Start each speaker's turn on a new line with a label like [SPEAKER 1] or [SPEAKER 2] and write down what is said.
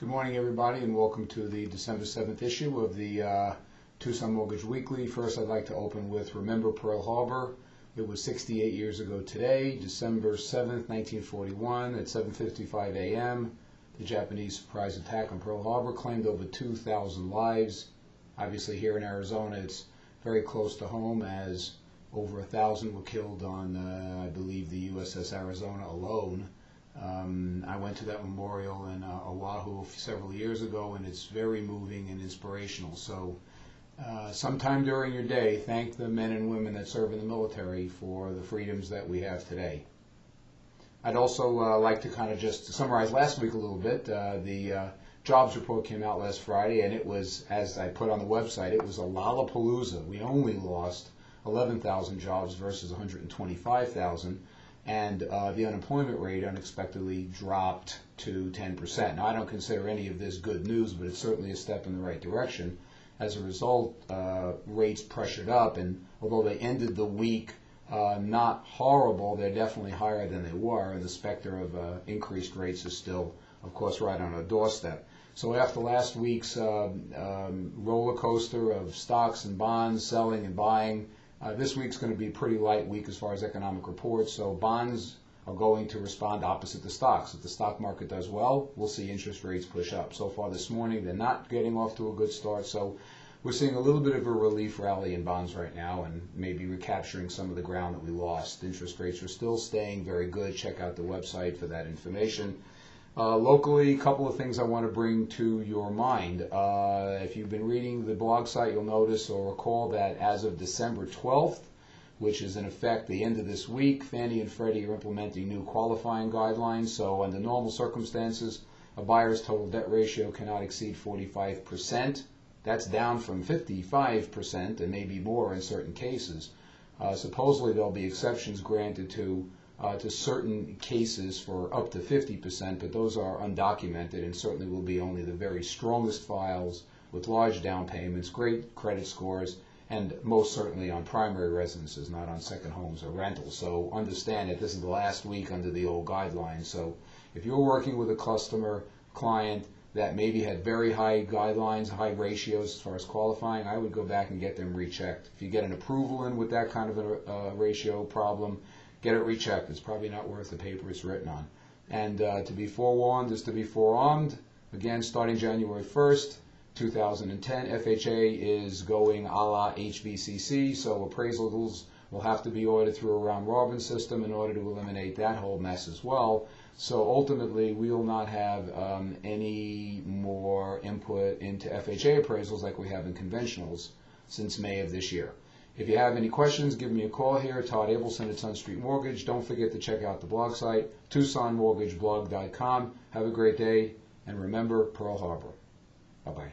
[SPEAKER 1] Good morning, everybody, and welcome to the December 7th issue of the Tucson Mortgage Weekly. First, I'd like to open with Remember Pearl Harbor. It was 68 years ago today, December 7th, 1941, at 7:55 a.m. The Japanese surprise attack on Pearl Harbor claimed over 2,000 lives. Obviously, here in Arizona, it's very close to home, as over 1,000 were killed on, I believe, the USS Arizona alone. I went to that memorial in Oahu several years ago, and it's very moving and inspirational. So sometime during your day, thank the men and women that serve in the military for the freedoms that we have today. I'd also like to kind of just summarize last week a little bit. The jobs report came out last Friday, and it was, as I put on the website, it was a lollapalooza. We only lost 11,000 jobs versus 125,000. And the unemployment rate unexpectedly dropped to 10%. Now, I don't consider any of this good news, but it's certainly a step in the right direction. As a result, rates pressured up, and although they ended the week not horrible, they're definitely higher than they were, and the specter of increased rates is still, of course, right on our doorstep. So after last week's roller coaster of stocks and bonds, selling and buying, this week's going to be a pretty light week as far as economic reports, so bonds are going to respond opposite the stocks. If the stock market does well, we'll see interest rates push up. So far this morning, they're not getting off to a good start, so we're seeing a little bit of a relief rally in bonds right now and maybe recapturing some of the ground that we lost. Interest rates are still staying very good. Check out the website for that information. Locally, a couple of things I want to bring to your mind. If you've been reading the blog site, you'll notice or recall that as of December 12th, which is in effect the end of this week, Fannie and Freddie are implementing new qualifying guidelines. So under normal circumstances, a buyer's total debt ratio cannot exceed 45%. That's down from 55% and maybe more in certain cases. Supposedly there'll be exceptions granted to certain cases for up to 50%, but those are undocumented and certainly will be only the very strongest files with large down payments, great credit scores, and most certainly on primary residences, not on second homes or rentals. So understand that this is the last week under the old guidelines. So if you're working with a client that maybe had very high guidelines, high ratios as far as qualifying, I would go back and get them rechecked. If you get an approval in with that kind of a ratio problem, get it rechecked. It's probably not worth the paper it's written on. And to be forewarned is to be forearmed. Again, starting January 1st, 2010, FHA is going a la HBCC, so appraisals will have to be ordered through a round-robin system in order to eliminate that whole mess as well. So ultimately, we will not have any more input into FHA appraisals like we have in conventionals since May of this year. If you have any questions, give me a call here, Todd Abelson at Sun Street Mortgage. Don't forget to check out the blog site, TucsonMortgageBlog.com. Have a great day, and remember Pearl Harbor. Bye-bye.